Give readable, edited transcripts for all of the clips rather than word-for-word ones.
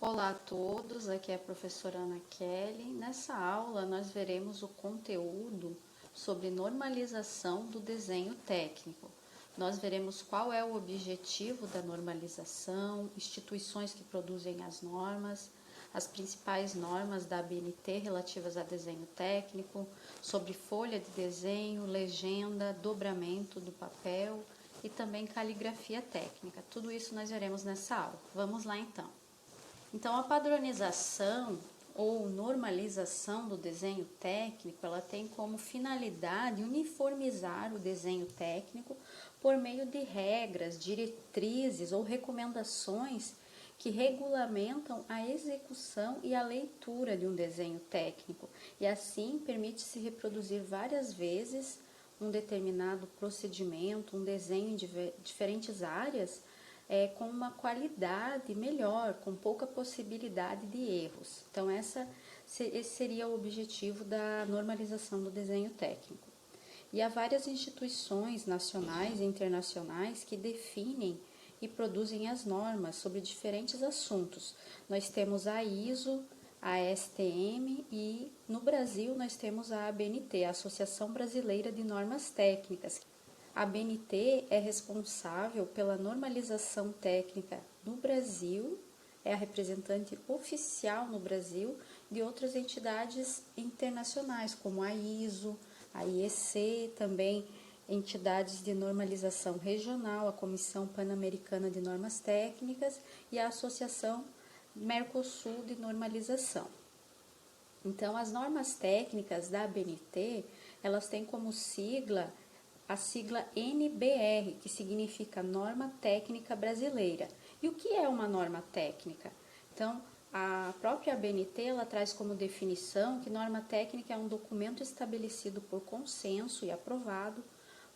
Olá a todos, aqui é a professora Ana Kelly. Nessa aula nós veremos o conteúdo sobre normalização do desenho técnico. Nós veremos qual é o objetivo da normalização, instituições que produzem as normas, as principais normas da ABNT relativas a desenho técnico, sobre folha de desenho, legenda, dobramento do papel e também caligrafia técnica. Tudo isso nós veremos nessa aula. Vamos lá então. Então, a padronização ou normalização do desenho técnico, ela tem como finalidade uniformizar o desenho técnico por meio de regras, diretrizes ou recomendações que regulamentam a execução e a leitura de um desenho técnico, e assim permite-se reproduzir várias vezes um determinado procedimento, um desenho em diferentes áreas, com uma qualidade melhor, com pouca possibilidade de erros. Então, esse seria o objetivo da normalização do desenho técnico. E há várias instituições nacionais e internacionais que definem e produzem as normas sobre diferentes assuntos. Nós temos a ISO, a STM e no Brasil nós temos a ABNT, a Associação Brasileira de Normas Técnicas. A ABNT é responsável pela normalização técnica no Brasil, é a representante oficial no Brasil de outras entidades internacionais, como a ISO, a IEC, também entidades de normalização regional, a Comissão Pan-Americana de Normas Técnicas e a Associação Mercosul de Normalização. Então, as normas técnicas da ABNT, elas têm como sigla a sigla NBR, que significa Norma Técnica Brasileira. E o que é uma norma técnica? Então, a própria ABNT, ela traz como definição que norma técnica é um documento estabelecido por consenso e aprovado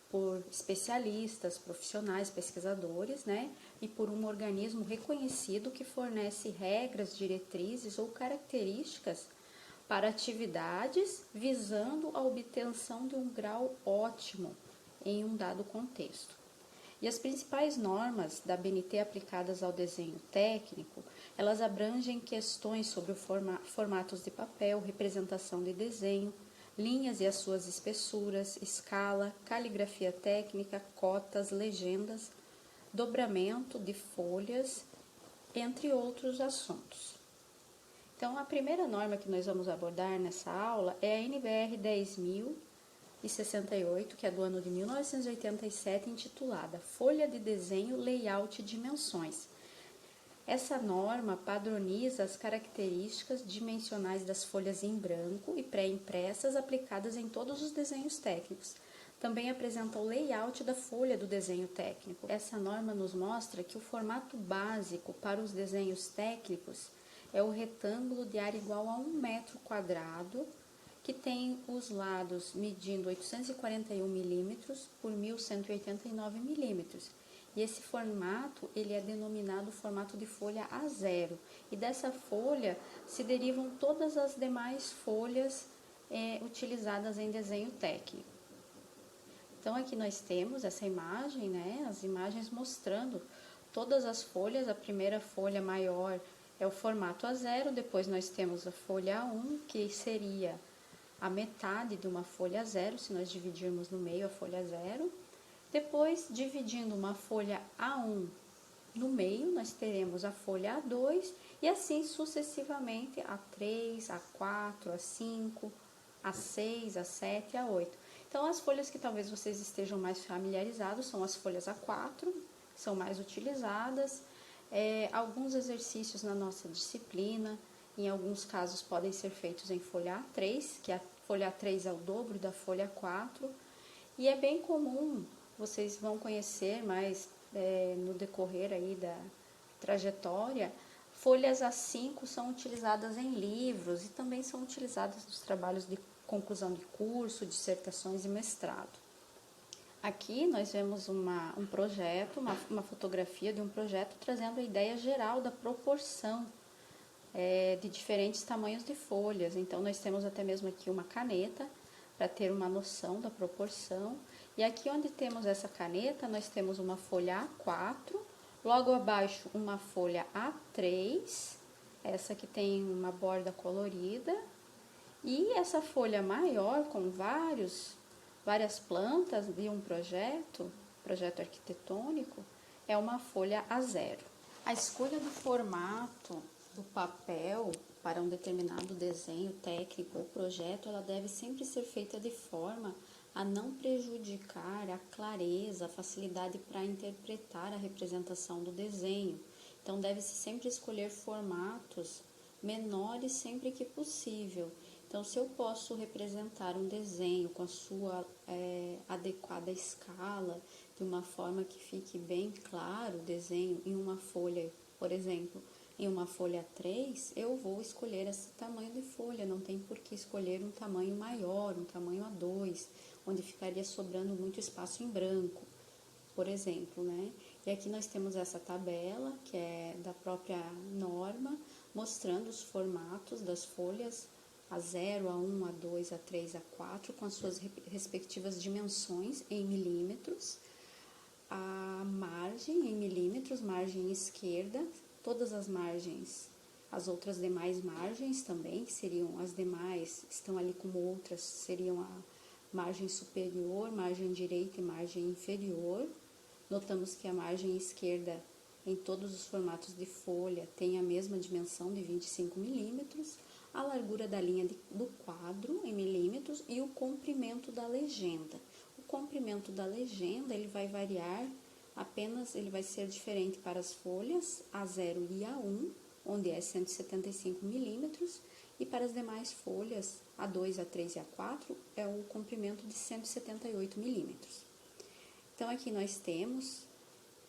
por especialistas, profissionais, pesquisadores, né? E por um organismo reconhecido que fornece regras, diretrizes ou características para atividades visando a obtenção de um grau ótimo em um dado contexto. E as principais normas da ABNT aplicadas ao desenho técnico, elas abrangem questões sobre formatos de papel, representação de desenho, linhas e as suas espessuras, escala, caligrafia técnica, cotas, legendas, dobramento de folhas, entre outros assuntos. Então, a primeira norma que nós vamos abordar nessa aula é a NBR 10.068, que é do ano de 1987, intitulada Folha de Desenho, Layout e Dimensões. Essa norma padroniza as características dimensionais das folhas em branco e pré-impressas aplicadas em todos os desenhos técnicos. Também apresenta o layout da folha do desenho técnico. Essa norma nos mostra que o formato básico para os desenhos técnicos é o retângulo de área igual a 1 metro quadrado, que tem os lados medindo 841 milímetros por 1.189 milímetros. E esse formato, ele é denominado formato de folha A0. E dessa folha se derivam todas as demais folhas utilizadas em desenho técnico. Então, aqui nós temos essa imagem, né? As imagens mostrando todas as folhas. A primeira folha maior é o formato A0, depois nós temos a folha A1, que seria a metade de uma folha A0, se nós dividirmos no meio a folha A0. Depois, dividindo uma folha A1 no meio, nós teremos a folha A2 e assim sucessivamente A3, A4, A5, A6, A7 e A8. Então, as folhas que talvez vocês estejam mais familiarizados são as folhas A4, que são mais utilizadas. Alguns exercícios na nossa disciplina, em alguns casos, podem ser feitos em folha A3, que a folha A3 é o dobro da folha A4, e é bem comum, vocês vão conhecer mais no decorrer aí da trajetória, folhas A5 são utilizadas em livros e também são utilizadas nos trabalhos de conclusão de curso, dissertações e mestrado. Aqui nós vemos um projeto, uma fotografia de um projeto trazendo a ideia geral da proporção de diferentes tamanhos de folhas. Então, nós temos até mesmo aqui uma caneta para ter uma noção da proporção. E aqui onde temos essa caneta, nós temos uma folha A4, logo abaixo uma folha A3 essa que tem uma borda colorida, e essa folha maior com várias plantas de um projeto arquitetônico, é uma folha A0. A escolha do formato do papel para um determinado desenho técnico ou projeto, ela deve sempre ser feita de forma a não prejudicar a clareza, a facilidade para interpretar a representação do desenho. Então, deve-se sempre escolher formatos menores sempre que possível. Então, se eu posso representar um desenho com a sua adequada escala, de uma forma que fique bem claro o desenho em uma folha, por exemplo, em uma folha 3, eu vou escolher esse tamanho de folha, não tem por que escolher um tamanho maior, um tamanho A2, onde ficaria sobrando muito espaço em branco, por exemplo, né? E aqui nós temos essa tabela, que é da própria norma, mostrando os formatos das folhas A0, A1, A2, A3, A4, com as suas respectivas dimensões em milímetros, a margem em milímetros, margem esquerda, todas as margens, as outras demais margens também, que seriam as demais, estão ali como outras, seriam a margem superior, margem direita e margem inferior. Notamos que a margem esquerda, em todos os formatos de folha, tem a mesma dimensão de 25 milímetros, a largura da linha do quadro em milímetros e o comprimento da legenda. O comprimento da legenda, ele vai variar apenas, ele vai ser diferente para as folhas A0 e A1, onde é 175 milímetros, e para as demais folhas A2, A3 e A4 é o comprimento de 178 milímetros. Então, aqui nós temos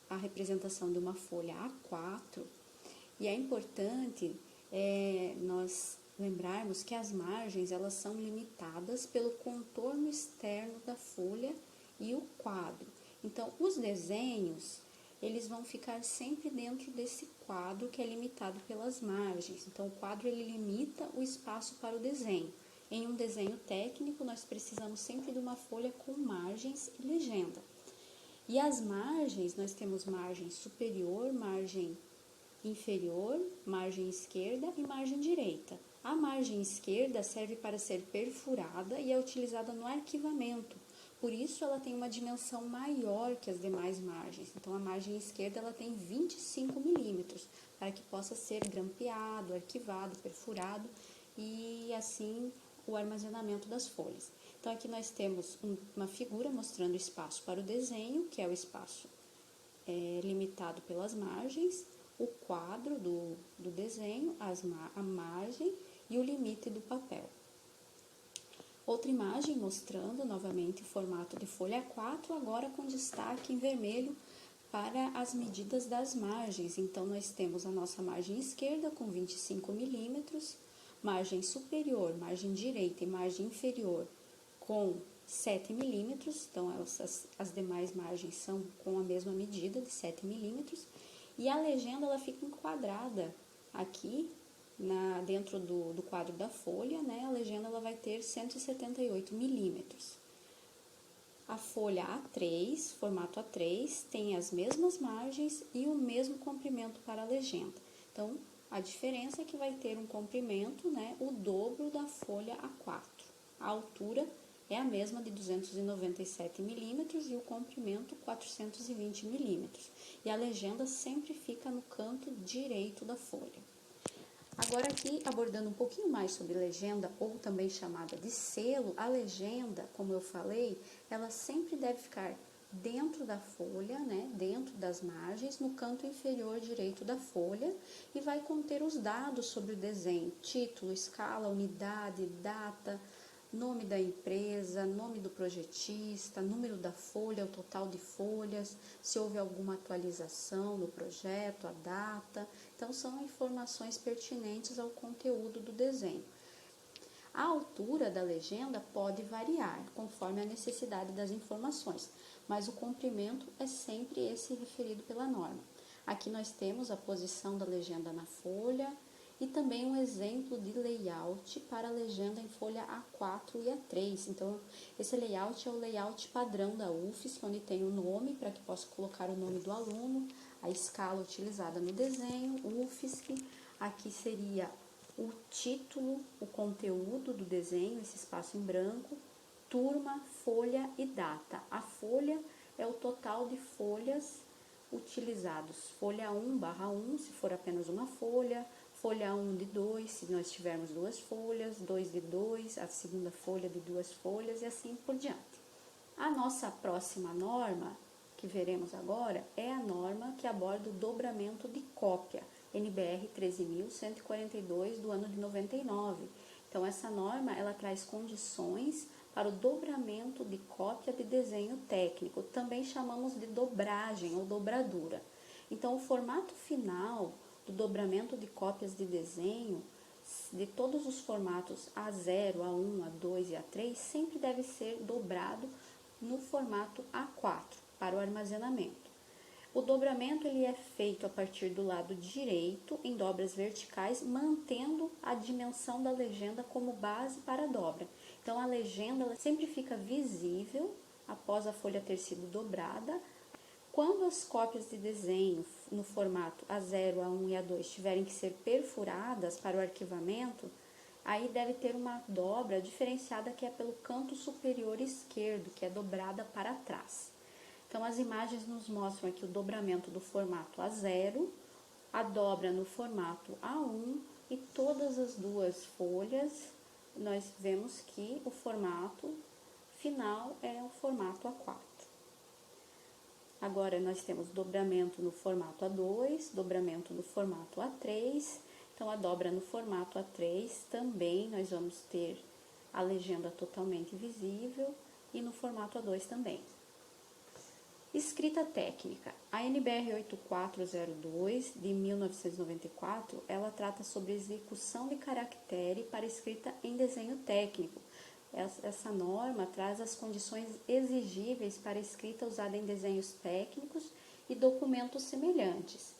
a representação de uma folha A4, e é importante nós lembrarmos que as margens, elas são limitadas pelo contorno externo da folha e o quadro. Então, os desenhos, eles vão ficar sempre dentro desse quadro que é limitado pelas margens. Então, o quadro, ele limita o espaço para o desenho. Em um desenho técnico, nós precisamos sempre de uma folha com margens e legenda. E as margens, nós temos margem superior, margem inferior, margem esquerda e margem direita. A margem esquerda serve para ser perfurada e é utilizada no arquivamento. Por isso, ela tem uma dimensão maior que as demais margens. Então, a margem esquerda ela tem 25 milímetros, para que possa ser grampeado, arquivado, perfurado e assim o armazenamento das folhas. Então, aqui nós temos uma figura mostrando o espaço para o desenho, que é o espaço limitado pelas margens, o quadro do desenho, a margem e o limite do papel. Outra imagem mostrando novamente o formato de folha A4, agora com destaque em vermelho para as medidas das margens. Então, nós temos a nossa margem esquerda com 25 milímetros, margem superior, margem direita e margem inferior com 7 milímetros, então as demais margens são com a mesma medida de 7 milímetros, e a legenda ela fica enquadrada aqui dentro do quadro da folha, né? A legenda ela vai ter 178 milímetros. A folha A3, formato A3, tem as mesmas margens e o mesmo comprimento para a legenda. Então, a diferença é que vai ter um comprimento, né, o dobro da folha A4. A altura é a mesma de 297 milímetros e o comprimento 420 milímetros. E a legenda sempre fica no canto direito da folha. Agora aqui, abordando um pouquinho mais sobre legenda, ou também chamada de selo, a legenda, como eu falei, ela sempre deve ficar dentro da folha, né, dentro das margens, no canto inferior direito da folha, e vai conter os dados sobre o desenho, título, escala, unidade, data, nome da empresa, nome do projetista, número da folha, o total de folhas, se houve alguma atualização no projeto, a data. Então, são informações pertinentes ao conteúdo do desenho. A altura da legenda pode variar conforme a necessidade das informações, mas o comprimento é sempre esse referido pela norma. Aqui nós temos a posição da legenda na folha e também um exemplo de layout para a legenda em folha A4 e A3. Então, esse layout é o layout padrão da UFSC, onde tem o nome para que possa colocar o nome do aluno, a escala utilizada no desenho, UFSC, Aqui seria o título, o conteúdo do desenho, esse espaço em branco, turma, folha e data. A folha é o total de folhas utilizados. Folha 1/1, se for apenas uma folha, folha 1 de 2, se nós tivermos 2 folhas, 2 de 2, a segunda folha de 2 folhas e assim por diante. A nossa próxima norma, que veremos agora, é a norma que aborda o dobramento de cópia, NBR 13.142 do ano de 99. Então, essa norma, ela traz condições para o dobramento de cópia de desenho técnico, também chamamos de dobragem ou dobradura. Então, o formato final do dobramento de cópias de desenho, de todos os formatos A0, A1, A2 e A3, sempre deve ser dobrado no formato A4 para o armazenamento. O dobramento ele é feito a partir do lado direito em dobras verticais, mantendo a dimensão da legenda como base para a dobra. Então, a legenda ela sempre fica visível após a folha ter sido dobrada. Quando as cópias de desenho no formato A0, A1 e A2 tiverem que ser perfuradas para o arquivamento, aí deve ter uma dobra diferenciada que é pelo canto superior esquerdo, que é dobrada para trás. Então, as imagens nos mostram aqui o dobramento do formato A0, a dobra no formato A1 e todas as duas folhas, nós vemos que o formato final é o formato A4. Agora, nós temos dobramento no formato A2, dobramento no formato A3. Então, a dobra no formato A3 também nós vamos ter a legenda totalmente visível e no formato A2 também. Escrita técnica. A NBR 8402 de 1994, ela trata sobre execução de caractere para escrita em desenho técnico. Essa norma traz as condições exigíveis para escrita usada em desenhos técnicos e documentos semelhantes.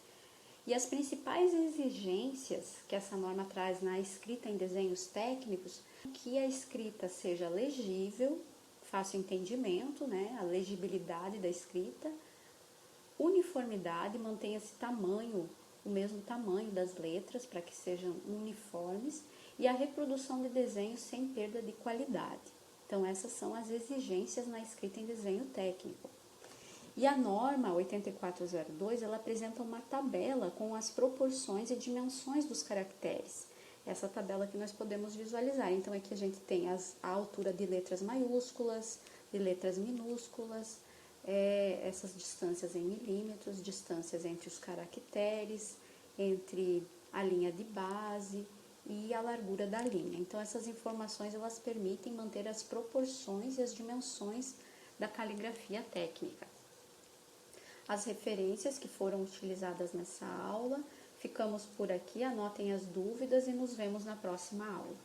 E as principais exigências que essa norma traz na escrita em desenhos técnicos é que a escrita seja legível, fácil entendimento, né, a legibilidade da escrita, uniformidade, mantenha-se o mesmo tamanho das letras para que sejam uniformes e a reprodução de desenhos sem perda de qualidade. Então, essas são as exigências na escrita em desenho técnico. E a norma 8402, ela apresenta uma tabela com as proporções e dimensões dos caracteres. Essa tabela que nós podemos visualizar. Então, aqui a gente tem a altura de letras maiúsculas, de letras minúsculas, essas distâncias em milímetros, distâncias entre os caracteres, entre a linha de base e a largura da linha. Então, essas informações elas permitem manter as proporções e as dimensões da caligrafia técnica. As referências que foram utilizadas nessa aula. Ficamos por aqui, anotem as dúvidas e nos vemos na próxima aula.